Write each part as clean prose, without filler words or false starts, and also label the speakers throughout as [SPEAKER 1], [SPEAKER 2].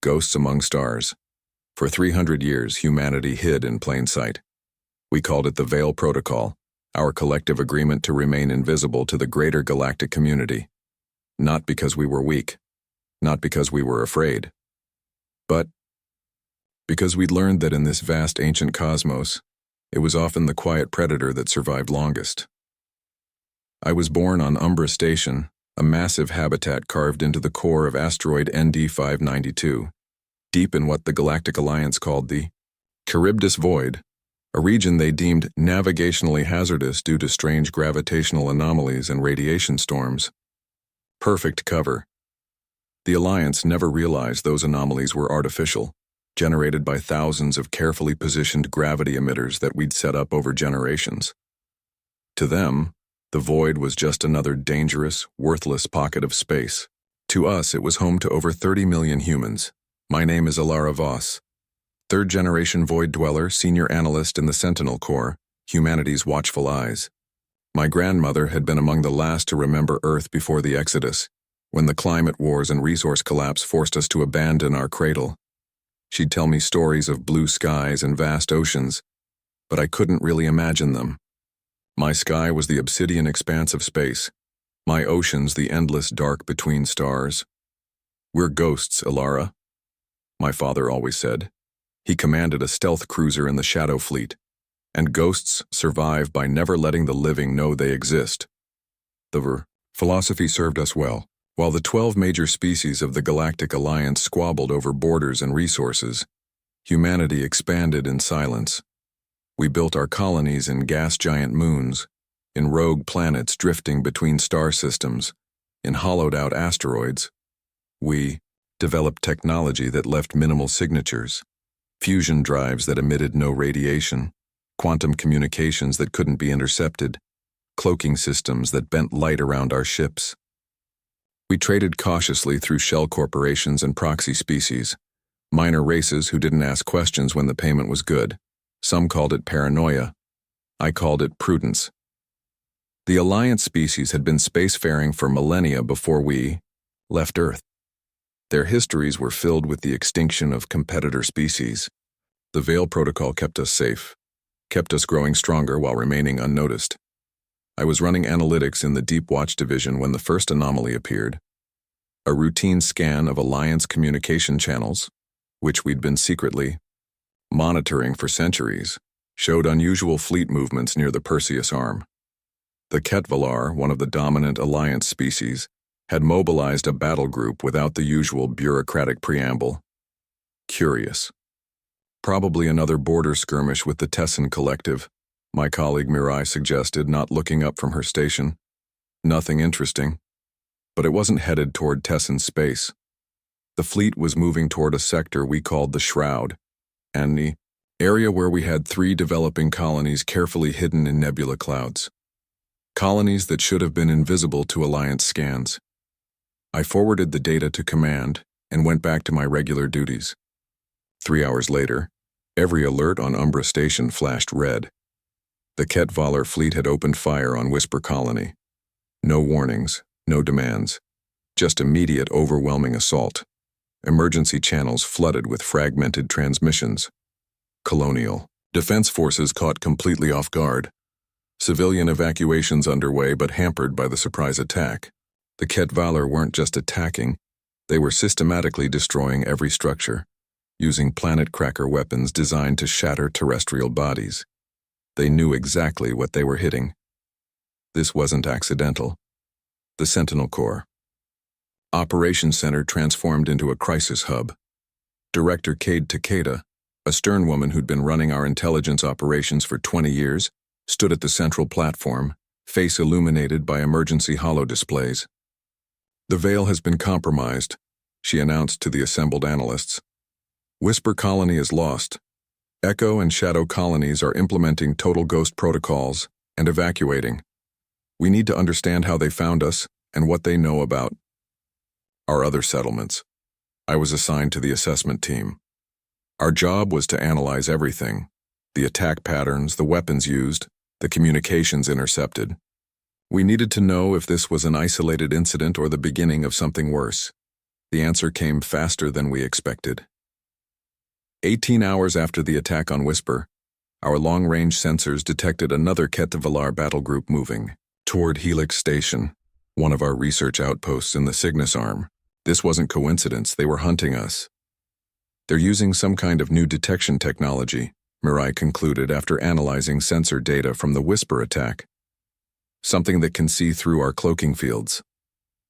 [SPEAKER 1] Ghosts among stars. For 300 years, humanity hid in plain sight. We called it the Veil Protocol, our collective agreement to remain invisible to the greater galactic community. Not because we were weak, not because we were afraid, but because we'd learned that in this vast ancient cosmos, it was often the quiet predator that survived longest. I was born on Umbra Station, a massive habitat carved into the core of asteroid ND 592, deep in what the Galactic Alliance called the Charybdis Void, a region they deemed navigationally hazardous due to strange gravitational anomalies and radiation storms. Perfect cover. The Alliance never realized those anomalies were artificial, generated by thousands of carefully positioned gravity emitters that we'd set up over generations. To them, the void was just another dangerous, worthless pocket of space. To us, it was home to over 30 million humans. My name is Alara Voss, third-generation void dweller, senior analyst in the Sentinel Corps, humanity's watchful eyes. My grandmother had been among the last to remember Earth before the Exodus, when the climate wars and resource collapse forced us to abandon our cradle. She'd tell me stories of blue skies and vast oceans, but I couldn't really imagine them. My sky was the obsidian expanse of space, my oceans the endless dark between stars. We're ghosts, Alara, my father always said. He commanded a stealth cruiser in the Shadow Fleet, and ghosts survive by never letting the living know they exist. The philosophy served us well. While the 12 major species of the Galactic Alliance squabbled over borders and resources, humanity expanded in silence. We built our colonies in gas-giant moons, in rogue planets drifting between star systems, in hollowed-out asteroids. We developed technology that left minimal signatures, fusion drives that emitted no radiation, quantum communications that couldn't be intercepted, cloaking systems that bent light around our ships. We traded cautiously through shell corporations and proxy species, minor races who didn't ask questions when the payment was good. Some called it paranoia. I called it prudence. The Alliance species had been spacefaring for millennia before we left Earth. Their histories were filled with the extinction of competitor species. The Veil Protocol kept us safe, kept us growing stronger while remaining unnoticed. I was running analytics in the Deep Watch division when the first anomaly appeared. A routine scan of Alliance communication channels, which we'd been secretly monitoring for centuries, showed unusual fleet movements near the Perseus Arm. The Ketvalar, one of the dominant Alliance species, had mobilized a battle group without the usual bureaucratic preamble. Curious. Probably another border skirmish with the Tessin Collective, my colleague Mirai suggested, not looking up from her station. Nothing interesting. But it wasn't headed toward Tessin space. The fleet was moving toward a sector we called the Shroud, and the area where we had 3 developing colonies carefully hidden in nebula clouds. Colonies that should have been invisible to Alliance scans. I forwarded the data to command and went back to my regular duties. 3 hours later, every alert on Umbra Station flashed red. The Ketvalar fleet had opened fire on Whisper Colony. No warnings, no demands, just immediate overwhelming assault. Emergency channels flooded with fragmented transmissions. Colonial defense forces caught completely off guard. Civilian evacuations underway but hampered by the surprise attack. The Ketvalar weren't just attacking, they were systematically destroying every structure, using planet cracker weapons designed to shatter terrestrial bodies. They knew exactly what they were hitting. This wasn't accidental. The Sentinel Corps Operations Center transformed into a crisis hub. Director Cade Takeda, a stern woman who'd been running our intelligence operations for 20 years, stood at the central platform, face illuminated by emergency holodisplays. "The Veil has been compromised," she announced to the assembled analysts. "Whisper Colony is lost. Echo and Shadow colonies are implementing total ghost protocols and evacuating. We need to understand how they found us and what they know about our other settlements." I was assigned to the assessment team. Our job was to analyze everything: the attack patterns, the weapons used, the communications intercepted. We needed to know if this was an isolated incident or the beginning of something worse. The answer came faster than we expected. 18 hours after the attack on Whisper, our long-range sensors detected another Ket-Valar battle group moving toward Helix Station, one of our research outposts in the Cygnus Arm. This wasn't coincidence, they were hunting us. They're using some kind of new detection technology, Mirai concluded after analyzing sensor data from the Whisper attack. Something that can see through our cloaking fields.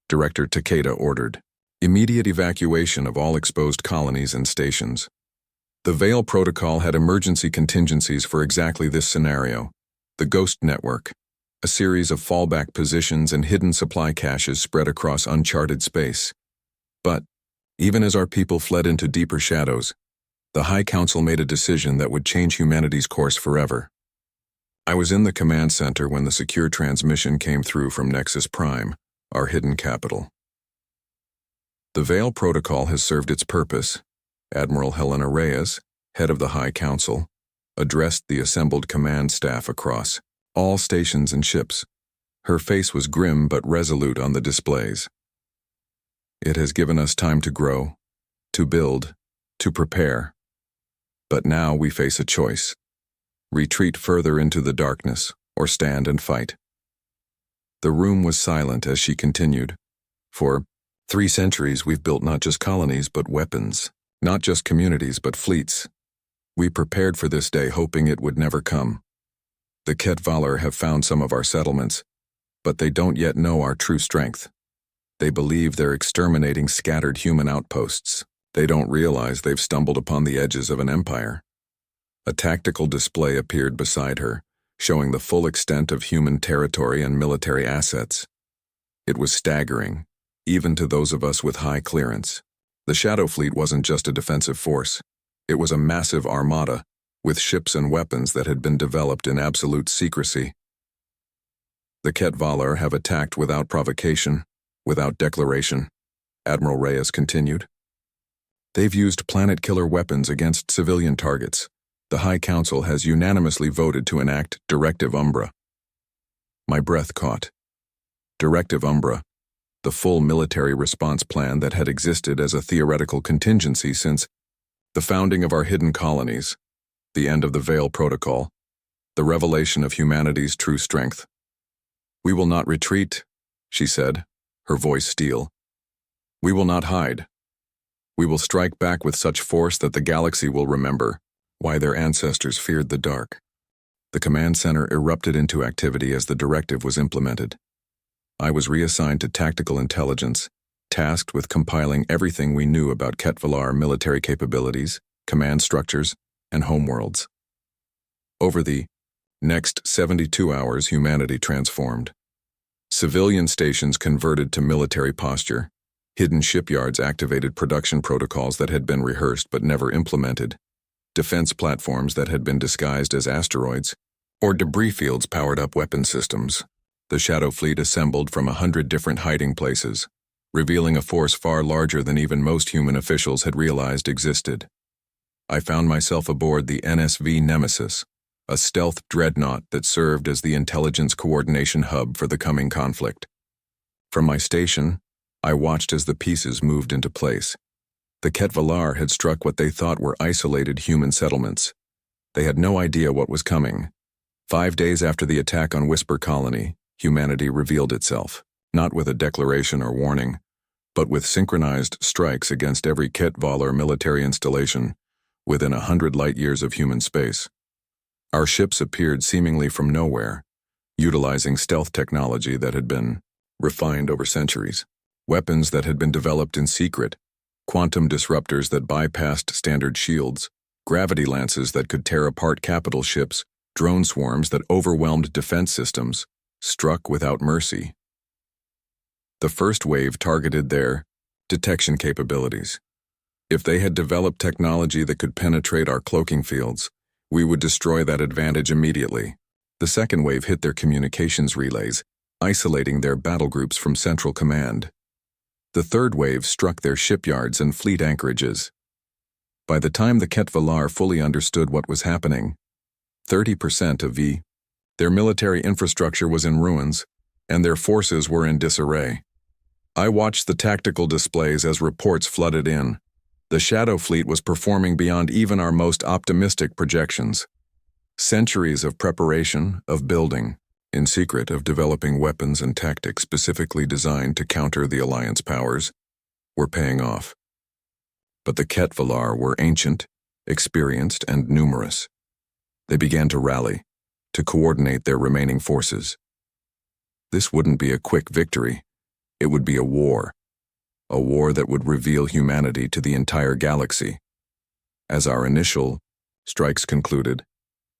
[SPEAKER 1] Director Takeda ordered immediate evacuation of all exposed colonies and stations. The Veil Protocol had emergency contingencies for exactly this scenario. The Ghost Network, a series of fallback positions and hidden supply caches spread across uncharted space. But, even as our people fled into deeper shadows, the High Council made a decision that would change humanity's course forever. I was in the command center when the secure transmission came through from Nexus Prime, our hidden capital. The Veil Protocol has served its purpose. Admiral Helena Reyes, head of the High Council, addressed the assembled command staff across all stations and ships. Her face was grim but resolute on the displays. It has given us time to grow, to build, to prepare. But now we face a choice. Retreat further into the darkness, or stand and fight. The room was silent as she continued. For 3 centuries we've built not just colonies but weapons, not just communities but fleets. We prepared for this day hoping it would never come. The Ket-Valar have found some of our settlements, but they don't yet know our true strength. They believe they're exterminating scattered human outposts. They don't realize they've stumbled upon the edges of an empire. A tactical display appeared beside her, showing the full extent of human territory and military assets. It was staggering, even to those of us with high clearance. The Shadow Fleet wasn't just a defensive force. It was a massive armada, with ships and weapons that had been developed in absolute secrecy. The Ket-Valar have attacked without provocation, without declaration, Admiral Reyes continued. They've used planet-killer weapons against civilian targets. The High Council has unanimously voted to enact Directive Umbra. My breath caught. Directive Umbra, the full military response plan that had existed as a theoretical contingency since the founding of our hidden colonies, the end of the Veil Protocol, the revelation of humanity's true strength. We will not retreat, she said, her voice steel. We will not hide. We will strike back with such force that the galaxy will remember why their ancestors feared the dark. The command center erupted into activity as the directive was implemented. I was reassigned to tactical intelligence, tasked with compiling everything we knew about Ket-Valar military capabilities, command structures, and homeworlds. Over the next 72 hours, humanity transformed. Civilian stations converted to military posture. Hidden shipyards activated production protocols that had been rehearsed but never implemented. Defense platforms that had been disguised as asteroids, or debris fields powered up weapon systems. The Shadow Fleet assembled from 100 different hiding places, revealing a force far larger than even most human officials had realized existed. I found myself aboard the NSV Nemesis, a stealth dreadnought that served as the intelligence coordination hub for the coming conflict. From my station, I watched as the pieces moved into place. The Ket-Valar had struck what they thought were isolated human settlements. They had no idea what was coming. 5 days after the attack on Whisper Colony, humanity revealed itself, not with a declaration or warning, but with synchronized strikes against every Ket-Valar military installation within 100 light-years of human space. Our ships appeared seemingly from nowhere, utilizing stealth technology that had been refined over centuries, weapons that had been developed in secret, quantum disruptors that bypassed standard shields, gravity lances that could tear apart capital ships, drone swarms that overwhelmed defense systems, struck without mercy. The first wave targeted their detection capabilities. If they had developed technology that could penetrate our cloaking fields, we would destroy that advantage immediately. The second wave hit their communications relays, isolating their battle groups from central command. The third wave struck their shipyards and fleet anchorages. By the time the Ket-Valar fully understood what was happening, 30% of their military infrastructure was in ruins, and their forces were in disarray. I watched the tactical displays as reports flooded in. The Shadow Fleet was performing beyond even our most optimistic projections. Centuries of preparation, of building, in secret of developing weapons and tactics specifically designed to counter the Alliance powers, were paying off. But the Ketvalar were ancient, experienced, and numerous. They began to rally, to coordinate their remaining forces. This wouldn't be a quick victory. It would be a war that would reveal humanity to the entire galaxy. As our initial strikes concluded,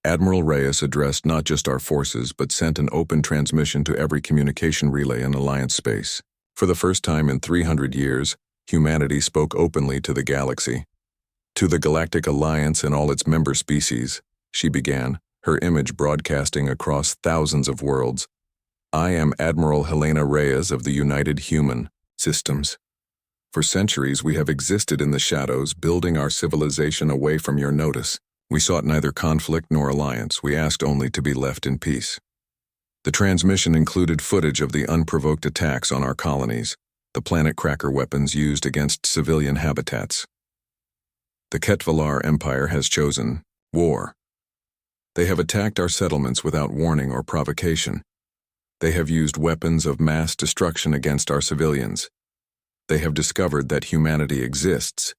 [SPEAKER 1] Admiral Reyes addressed not just our forces but sent an open transmission to every communication relay in Alliance space. For the first time in 300 years, humanity spoke openly to the galaxy. To the Galactic Alliance and all its member species, she began, her image broadcasting across thousands of worlds. I am Admiral Helena Reyes of the United Human Systems. For centuries we have existed in the shadows, building our civilization away from your notice. We sought neither conflict nor alliance, we asked only to be left in peace. The transmission included footage of the unprovoked attacks on our colonies, the planet cracker weapons used against civilian habitats. The Ketvalar Empire has chosen war. They have attacked our settlements without warning or provocation. They have used weapons of mass destruction against our civilians. They have discovered that humanity exists,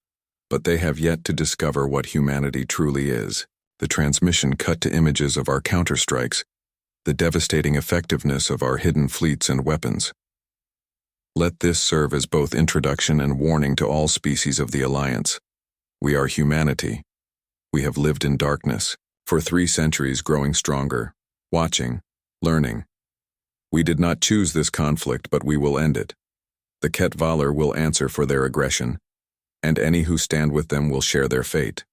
[SPEAKER 1] but they have yet to discover what humanity truly is. The transmission cut to images of our counterstrikes, the devastating effectiveness of our hidden fleets and weapons. Let this serve as both introduction and warning to all species of the Alliance. We are humanity. We have lived in darkness, for 3 centuries growing stronger, watching, learning. We did not choose this conflict, but we will end it. The Ketvalar will answer for their aggression, and any who stand with them will share their fate.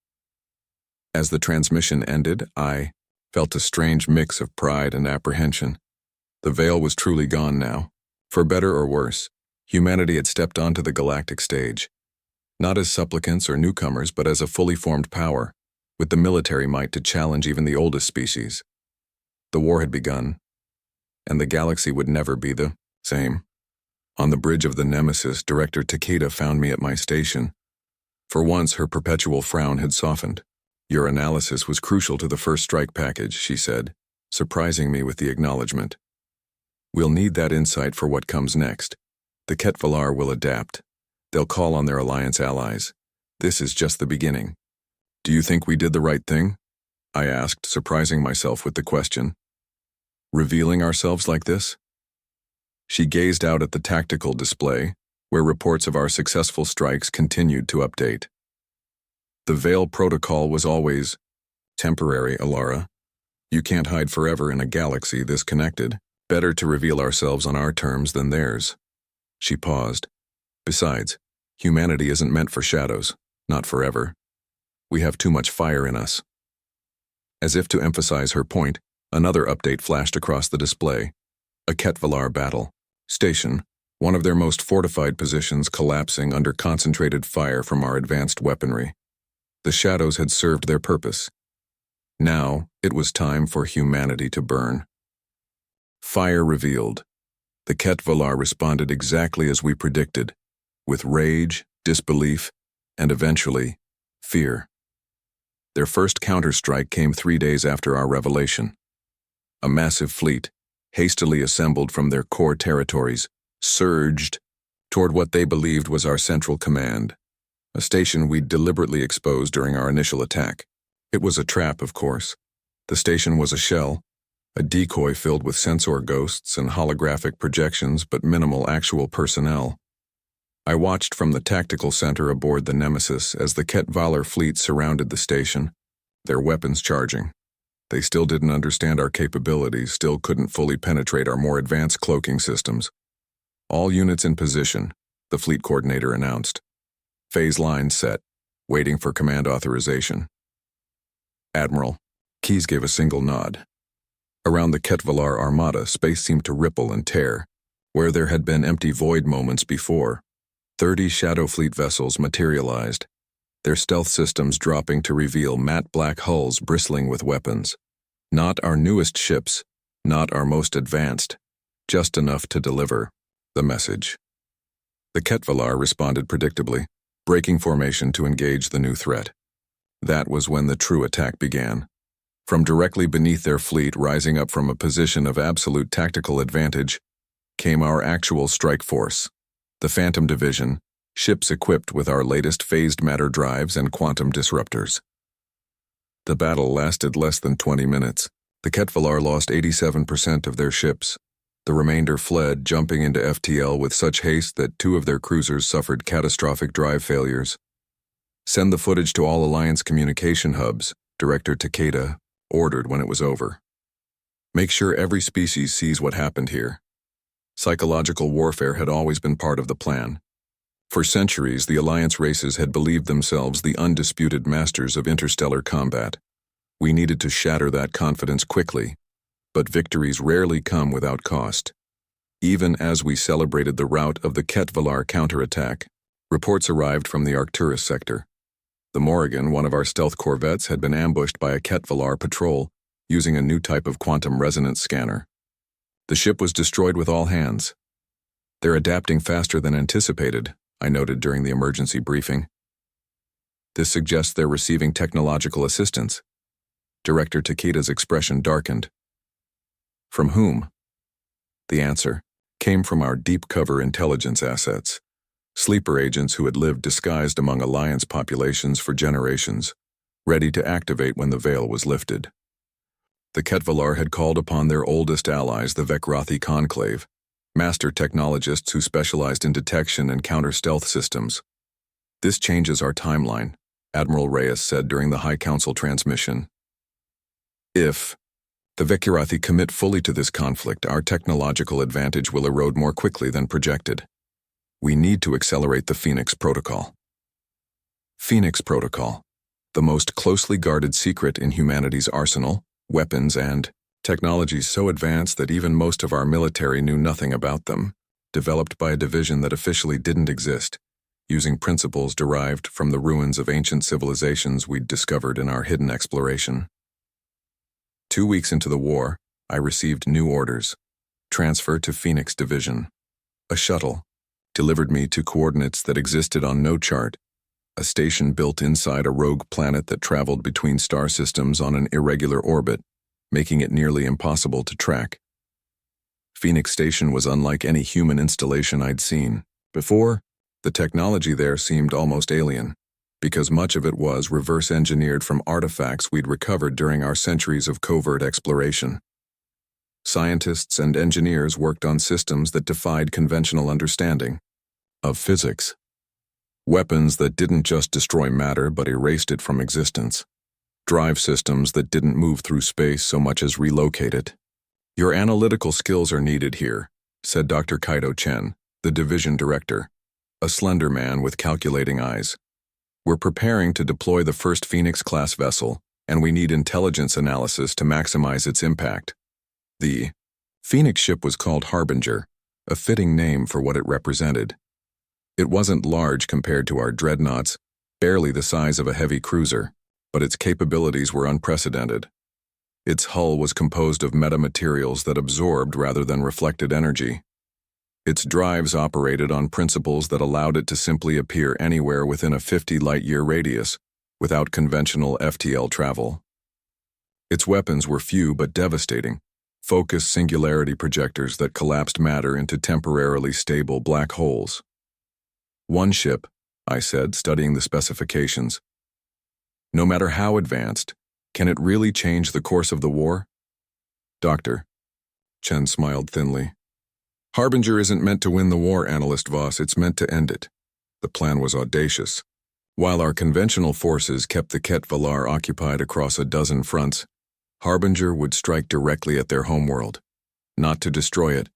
[SPEAKER 1] As the transmission ended, I felt a strange mix of pride and apprehension. The veil was truly gone now. For better or worse, humanity had stepped onto the galactic stage, not as supplicants or newcomers, but as a fully formed power, with the military might to challenge even the oldest species. The war had begun, and the galaxy would never be the same. On the bridge of the Nemesis, Director Takeda found me at my station. For once, her perpetual frown had softened. Your analysis was crucial to the first strike package, she said, surprising me with the acknowledgement. We'll need that insight for what comes next. The Ketvalar will adapt. They'll call on their Alliance allies. This is just the beginning. Do you think we did the right thing? I asked, surprising myself with the question. Revealing ourselves like this? She gazed out at the tactical display, where reports of our successful strikes continued to update. The Veil Protocol was always temporary, Alara. You can't hide forever in a galaxy this connected. Better to reveal ourselves on our terms than theirs. She paused. Besides, humanity isn't meant for shadows, not forever. We have too much fire in us. As if to emphasize her point, another update flashed across the display. A Ketvalar battle station, one of their most fortified positions collapsing under concentrated fire from our advanced weaponry. The shadows had served their purpose. Now, it was time for humanity to burn. Fire revealed. The Ketvalar responded exactly as we predicted, with rage, disbelief, and eventually, fear. Their first counterstrike came 3 days after our revelation. A massive fleet, hastily assembled from their core territories, surged toward what they believed was our central command, a station we'd deliberately exposed during our initial attack. It was a trap, of course. The station was a shell, a decoy filled with sensor ghosts and holographic projections, but minimal actual personnel. I watched from the tactical center aboard the Nemesis as the Ketvalar fleet surrounded the station, their weapons charging. They still didn't understand our capabilities, still couldn't fully penetrate our more advanced cloaking systems. All units in position, the fleet coordinator announced. Phase lines set, waiting for command authorization. Admiral, Keyes gave a single nod. Around the Ketvalar armada, space seemed to ripple and tear. Where there had been empty void moments before, 30 Shadow Fleet vessels materialized, their stealth systems dropping to reveal matte black hulls bristling with weapons. Not our newest ships, not our most advanced, just enough to deliver the message. The Ketvalar responded predictably, breaking formation to engage the new threat. That was when the true attack began. From directly beneath their fleet, rising up from a position of absolute tactical advantage, came our actual strike force, the Phantom Division, ships equipped with our latest phased matter drives and quantum disruptors. The battle lasted less than 20 minutes. The Ketvalar lost 87% of their ships. The remainder fled, jumping into FTL with such haste that 2 of their cruisers suffered catastrophic drive failures. Send the footage to all Alliance communication hubs, Director Takeda ordered when it was over. Make sure every species sees what happened here. Psychological warfare had always been part of the plan. For centuries, the Alliance races had believed themselves the undisputed masters of interstellar combat. We needed to shatter that confidence quickly, but victories rarely come without cost. Even as we celebrated the rout of the Ketvalar counterattack, reports arrived from the Arcturus sector. The Morrigan, one of our stealth corvettes, had been ambushed by a Ketvalar patrol using a new type of quantum resonance scanner. The ship was destroyed with all hands. They're adapting faster than anticipated, I noted during the emergency briefing. This suggests they're receiving technological assistance. Director Takeda's expression darkened. From whom? The answer came from our deep cover intelligence assets, sleeper agents who had lived disguised among Alliance populations for generations, ready to activate when the veil was lifted. The Ketvalar had called upon their oldest allies, the Vecrothi Conclave, master technologists who specialized in detection and counter-stealth systems. This changes our timeline, Admiral Reyes said during the High Council transmission. If the Vecrothi commit fully to this conflict, our technological advantage will erode more quickly than projected. We need to accelerate the Phoenix Protocol. Phoenix Protocol, the most closely guarded secret in humanity's arsenal, weapons, and technologies so advanced that even most of our military knew nothing about them, developed by a division that officially didn't exist, using principles derived from the ruins of ancient civilizations we'd discovered in our hidden exploration. 2 weeks into the war, I received new orders. Transfer to Phoenix Division. A shuttle delivered me to coordinates that existed on no chart, a station built inside a rogue planet that traveled between star systems on an irregular orbit, making it nearly impossible to track. Phoenix Station was unlike any human installation I'd seen before. The technology there seemed almost alien, because much of it was reverse-engineered from artifacts we'd recovered during our centuries of covert exploration. Scientists and engineers worked on systems that defied conventional understanding of physics. Weapons that didn't just destroy matter but erased it from existence. Drive systems that didn't move through space so much as relocate it. Your analytical skills are needed here, said Dr. Kaido Chen, the division director, a slender man with calculating eyes. We're preparing to deploy the first Phoenix-class vessel, and we need intelligence analysis to maximize its impact. The Phoenix ship was called Harbinger, a fitting name for what it represented. It wasn't large compared to our dreadnoughts, barely the size of a heavy cruiser, but its capabilities were unprecedented. Its hull was composed of metamaterials that absorbed rather than reflected energy. Its drives operated on principles that allowed it to simply appear anywhere within a 50 light-year radius, without conventional FTL travel. Its weapons were few but devastating, focused singularity projectors that collapsed matter into temporarily stable black holes. One ship, I said, studying the specifications. No matter how advanced, can it really change the course of the war? Doctor, Chen smiled thinly. Harbinger isn't meant to win the war, Analyst Voss, it's meant to end it. The plan was audacious. While our conventional forces kept the Ketvalar occupied across a dozen fronts, Harbinger would strike directly at their homeworld, not to destroy it,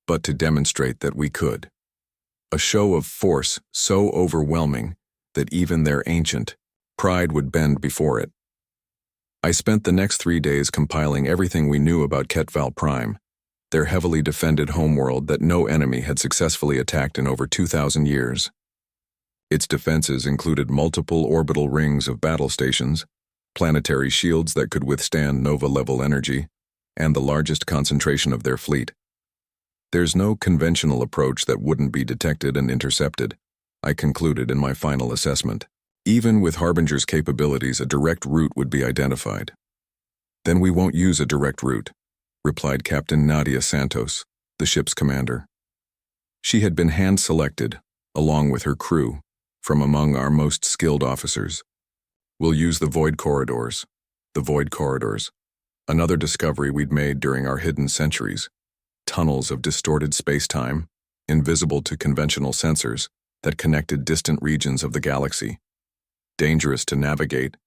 [SPEAKER 1] but to demonstrate that we could. A show of force so overwhelming that even their ancient pride would bend before it. I spent the next 3 days compiling everything we knew about Ketval Prime, their heavily defended homeworld that no enemy had successfully attacked in over 2,000 years. Its defenses included multiple orbital rings of battle stations, planetary shields that could withstand nova-level energy, and the largest concentration of their fleet. There's no conventional approach that wouldn't be detected and intercepted, I concluded in my final assessment. Even with Harbinger's capabilities, a direct route would be identified. Then we won't use a direct route, replied Captain Nadia Santos, the ship's commander. She had been hand-selected, along with her crew, from among our most skilled officers. We'll use the void corridors. The void corridors. Another discovery we'd made during our hidden centuries. Tunnels of distorted space-time, invisible to conventional sensors, that connected distant regions of the galaxy. Dangerous to navigate,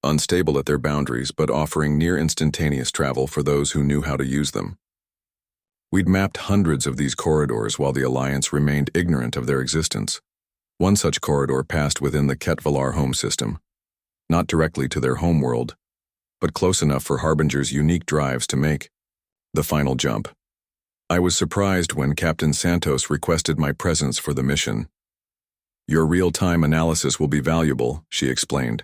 [SPEAKER 1] unstable at their boundaries but offering near-instantaneous travel for those who knew how to use them. We'd mapped hundreds of these corridors while the Alliance remained ignorant of their existence. One such corridor passed within the Ketvalar home system, not directly to their homeworld, but close enough for Harbinger's unique drives to make the final jump. I was surprised when Captain Santos requested my presence for the mission. Your real-time analysis will be valuable, she explained,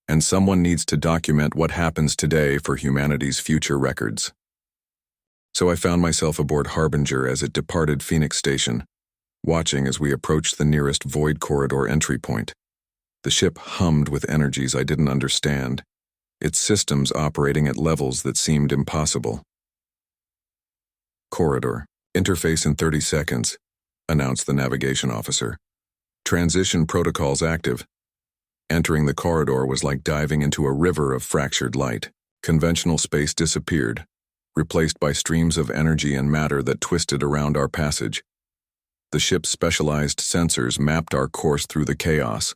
[SPEAKER 1] and someone needs to document what happens today for humanity's future records. So I found myself aboard Harbinger as it departed Phoenix Station, watching as we approached the nearest void corridor entry point. The ship hummed with energies I didn't understand, its systems operating at levels that seemed impossible. Corridor. Interface in 30 seconds, announced the navigation officer. Transition protocols active. Entering the corridor was like diving into a river of fractured light. Conventional space disappeared, replaced by streams of energy and matter that twisted around our passage. The ship's specialized sensors mapped our course through the chaos,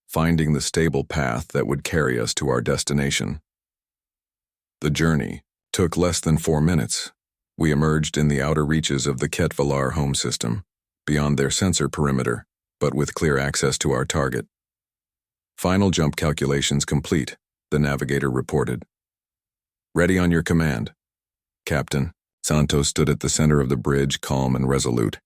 [SPEAKER 1] finding the stable path that would carry us to our destination. The journey took less than 4 minutes. We emerged in the outer reaches of the Ketvalar home system, beyond their sensor perimeter, but with clear access to our target. Final jump calculations complete, the navigator reported. Ready on your command, Captain. Santos stood at the center of the bridge, calm and resolute.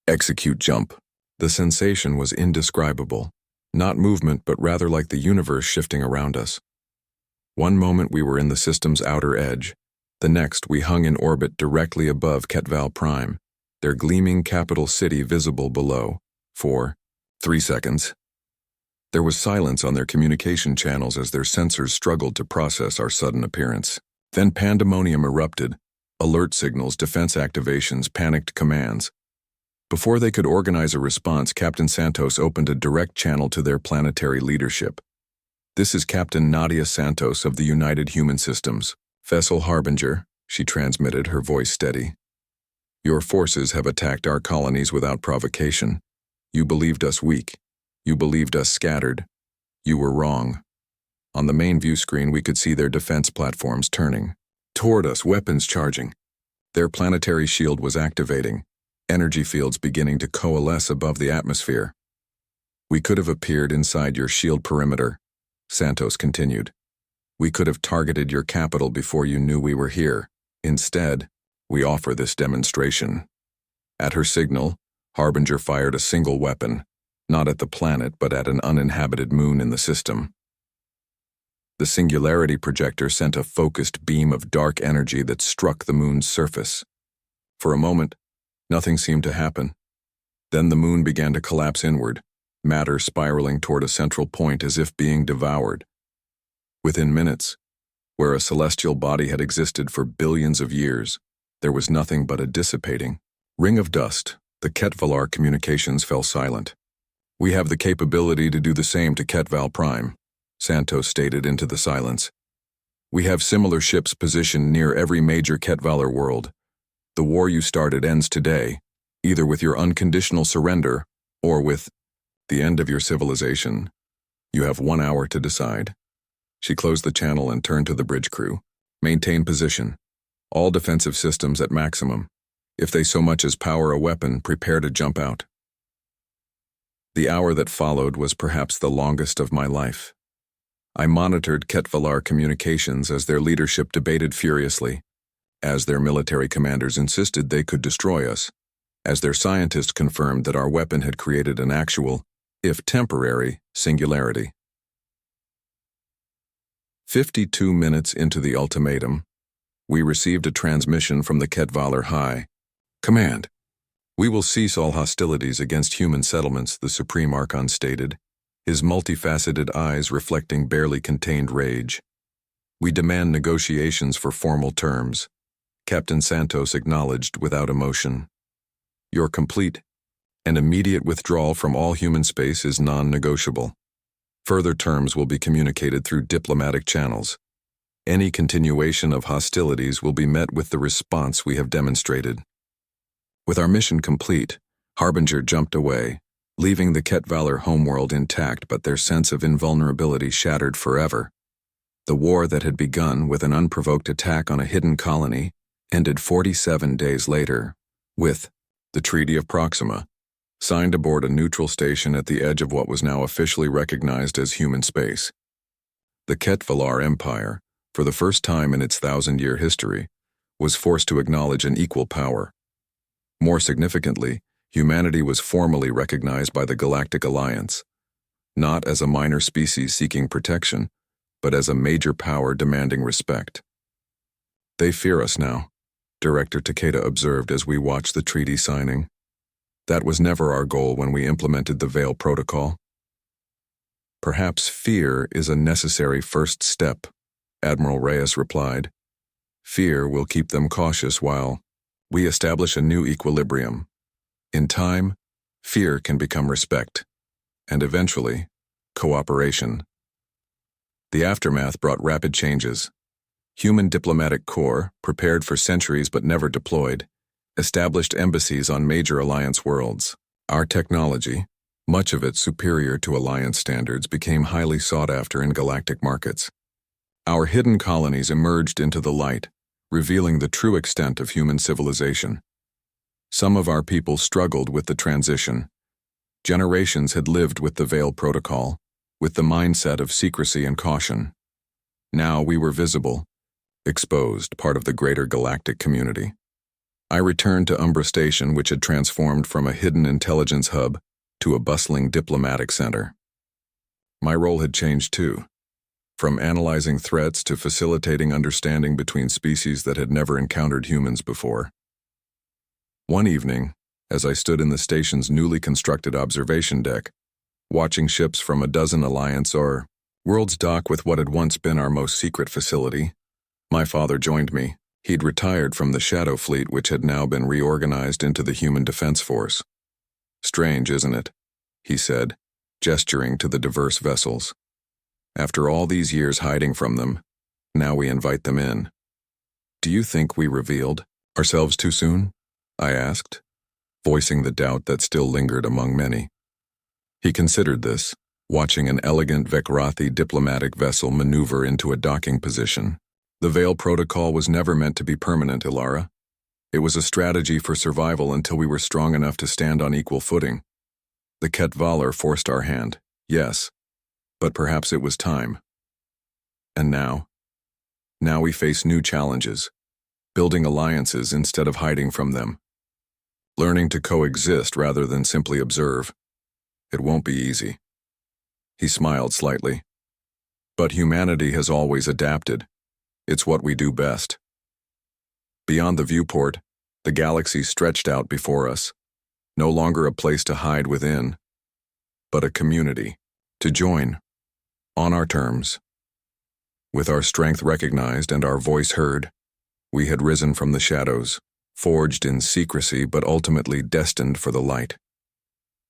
[SPEAKER 1] Execute jump. The sensation was indescribable, not movement but rather like the universe shifting around us. One moment we were in the system's outer edge, the next we hung in orbit directly above Ketval Prime, their gleaming capital city visible below. For 3 seconds. There was silence on their communication channels as their sensors struggled to process our sudden appearance. Then pandemonium erupted, alert signals, defense activations, panicked commands. Before they could organize a response, Captain Santos opened a direct channel to their planetary leadership. This is Captain Nadia Santos of the United Human Systems. Vessel Harbinger, she transmitted, her voice steady. Your forces have attacked our colonies without provocation. You believed us weak. You believed us scattered. You were wrong. On the main view screen, we could see their defense platforms turning toward us, weapons charging. Their planetary shield was activating, energy fields beginning to coalesce above the atmosphere. We could have appeared inside your shield perimeter, Santos continued. We could have targeted your capital before you knew we were here. Instead, we offer this demonstration. At her signal, Harbinger fired a single weapon, not at the planet but at an uninhabited moon in the system. The singularity projector sent a focused beam of dark energy that struck the moon's surface. For a moment, nothing seemed to happen. Then the moon began to collapse inward, matter spiraling toward a central point as if being devoured. Within minutes, where a celestial body had existed for billions of years, there was nothing but a dissipating ring of dust. The Ketvalar communications fell silent. We have the capability to do the same to Ketval Prime, Santos stated into the silence. We have similar ships positioned near every major Ketvalar world. The war you started ends today, either with your unconditional surrender or with the end of your civilization. You have 1 hour to decide. She closed the channel and turned to the bridge crew. Maintain position. All defensive systems at maximum. If they so much as power a weapon, prepare to jump out. The hour that followed was perhaps the longest of my life. I monitored Ketvalar communications as their leadership debated furiously, as their military commanders insisted they could destroy us, as their scientists confirmed that our weapon had created an actual, if temporary, singularity. 52 minutes into the ultimatum, we received a transmission from the Ketvalar High. Command, We will cease all hostilities against human settlements, the Supreme Archon stated, his multifaceted eyes reflecting barely contained rage. We demand negotiations for formal terms, Captain Santos acknowledged without emotion. Your complete and immediate withdrawal from all human space is non-negotiable. Further terms will be communicated through diplomatic channels. Any continuation of hostilities will be met with the response we have demonstrated. With our mission complete, Harbinger jumped away, leaving the Ketvalar homeworld intact but their sense of invulnerability shattered forever. The war that had begun with an unprovoked attack on a hidden colony ended 47 days later, with the Treaty of Proxima, signed aboard a neutral station at the edge of what was now officially recognized as human space. The Ketvalar Empire, for the first time in its 1,000-year history, was forced to acknowledge an equal power. More significantly, humanity was formally recognized by the Galactic Alliance, not as a minor species seeking protection, but as a major power demanding respect. They fear us now, Director Takeda observed as we watched the treaty signing. That was never our goal when we implemented the Veil Protocol. Perhaps fear is a necessary first step, Admiral Reyes replied. Fear will keep them cautious while we establish a new equilibrium. In time, fear can become respect, and eventually, cooperation. The aftermath brought rapid changes. Human diplomatic corps, prepared for centuries but never deployed, established embassies on major Alliance worlds. Our technology, much of it superior to Alliance standards, became highly sought after in galactic markets. Our hidden colonies emerged into the light, revealing the true extent of human civilization. Some of our people struggled with the transition. Generations had lived with the Veil Protocol, with the mindset of secrecy and caution. Now we were visible, exposed, part of the greater galactic community. I returned to Umbra Station, which had transformed from a hidden intelligence hub to a bustling diplomatic center. My role had changed too, from analyzing threats to facilitating understanding between species that had never encountered humans before. One evening, as I stood in the station's newly constructed observation deck, watching ships from a dozen Alliance or worlds dock with what had once been our most secret facility, my father joined me. He'd retired from the Shadow Fleet, which had now been reorganized into the Human Defense Force. Strange, isn't it? He said, gesturing to the diverse vessels. After all these years hiding from them, now we invite them in. Do you think we revealed ourselves too soon? I asked, voicing the doubt that still lingered among many. He considered this, watching an elegant Vecrathi diplomatic vessel maneuver into a docking position. The Veil Protocol was never meant to be permanent, Ilara. It was a strategy for survival until we were strong enough to stand on equal footing. The Ketvalar forced our hand, yes, but perhaps it was time. And now? Now we face new challenges, building alliances instead of hiding from them. Learning to coexist rather than simply observe. It won't be easy. He smiled slightly. But humanity has always adapted. It's what we do best. Beyond the viewport, the galaxy stretched out before us, no longer a place to hide within, but a community to join, on our terms. With our strength recognized and our voice heard, we had risen from the shadows, forged in secrecy but ultimately destined for the light.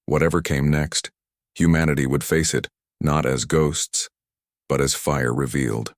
[SPEAKER 1] Whatever came next, humanity would face it, not as ghosts, but as fire revealed.